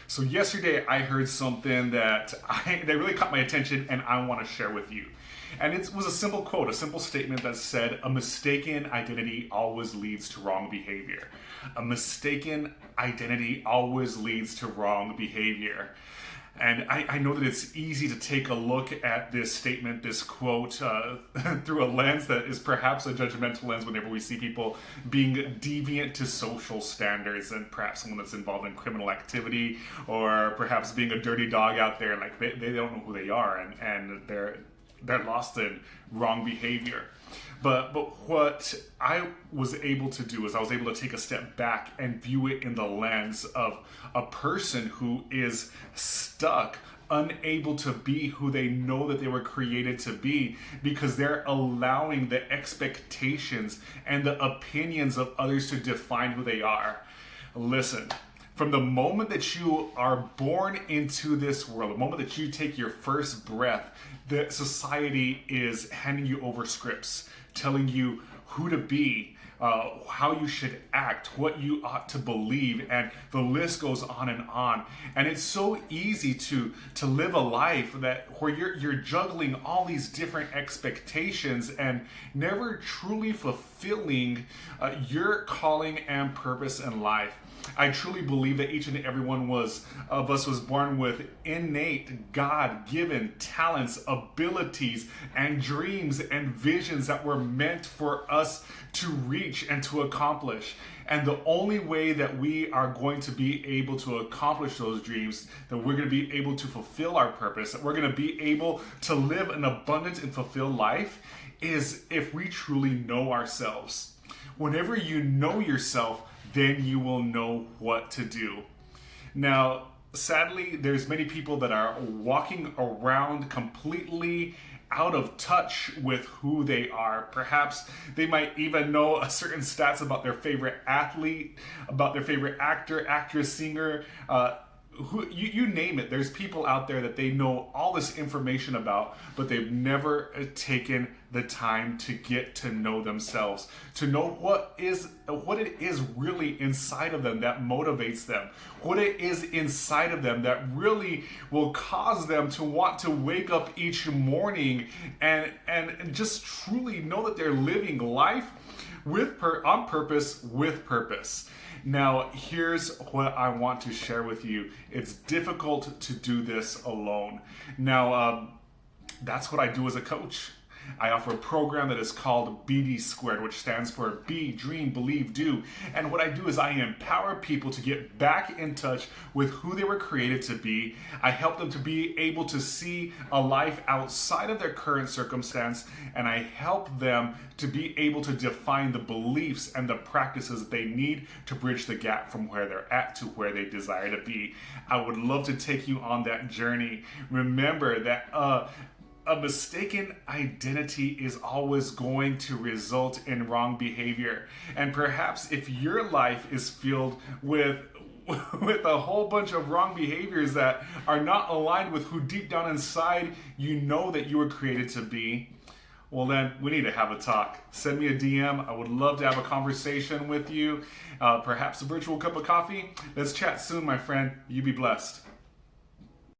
So yesterday I heard something that really caught my attention and I want to share with you. And it was a simple quote, a simple statement that said, "A mistaken identity always leads to wrong behavior." A mistaken identity always leads to wrong behavior. And I know that it's easy to take a look at this statement, this quote, through a lens that is perhaps a judgmental lens whenever we see people being deviant to social standards, and perhaps someone that's involved in criminal activity, or perhaps being a dirty dog out there, like they don't know who they are, and they're lost in wrong behavior. But what I was able to do is I was able to take a step back and view it in the lens of a person who is stuck, unable to be who they know that they were created to be, because they're allowing the expectations and the opinions of others to define who they are. Listen, from the moment that you are born into this world, the moment that you take your first breath, the society is handing you over scripts, telling you who to be, how you should act, what you ought to believe, and the list goes on and on. And it's so easy to live a life where you're juggling all these different expectations and never truly fulfilling your calling and purpose in life. I truly believe that each and every one of us was born with innate, God-given talents, abilities, and dreams and visions that were meant for us to reach and to accomplish. And the only way that we are going to be able to accomplish those dreams, that we're going to be able to fulfill our purpose, that we're going to be able to live an abundant and fulfilled life, is if we truly know ourselves. Whenever you know yourself, then you will know what to do. Now, sadly, there's many people that are walking around completely out of touch with who they are. Perhaps they might even know a certain stats about their favorite athlete, about their favorite actor, actress, singer, you name it. There's people out there that they know all this information about, but they've never taken the time to get to know themselves, to know what it is really inside of them that motivates them, what it is inside of them that really will cause them to want to wake up each morning and just truly know that they're living life on purpose, with purpose. Now, here's what I want to share with you. It's difficult to do this alone. Now, that's what I do as a coach. I offer a program that is called BD Squared, which stands for Be, Dream, Believe, Do. And what I do is I empower people to get back in touch with who they were created to be. I help them to be able to see a life outside of their current circumstance, and I help them to be able to define the beliefs and the practices that they need to bridge the gap from where they're at to where they desire to be. I would love to take you on that journey. Remember that a mistaken identity is always going to result in wrong behavior. And perhaps if your life is filled with a whole bunch of wrong behaviors that are not aligned with who deep down inside you know that you were created to be, well then we need to have a talk. Send me a DM. I would love to have a conversation with you. Perhaps a virtual cup of coffee. Let's chat soon, my friend. You be blessed.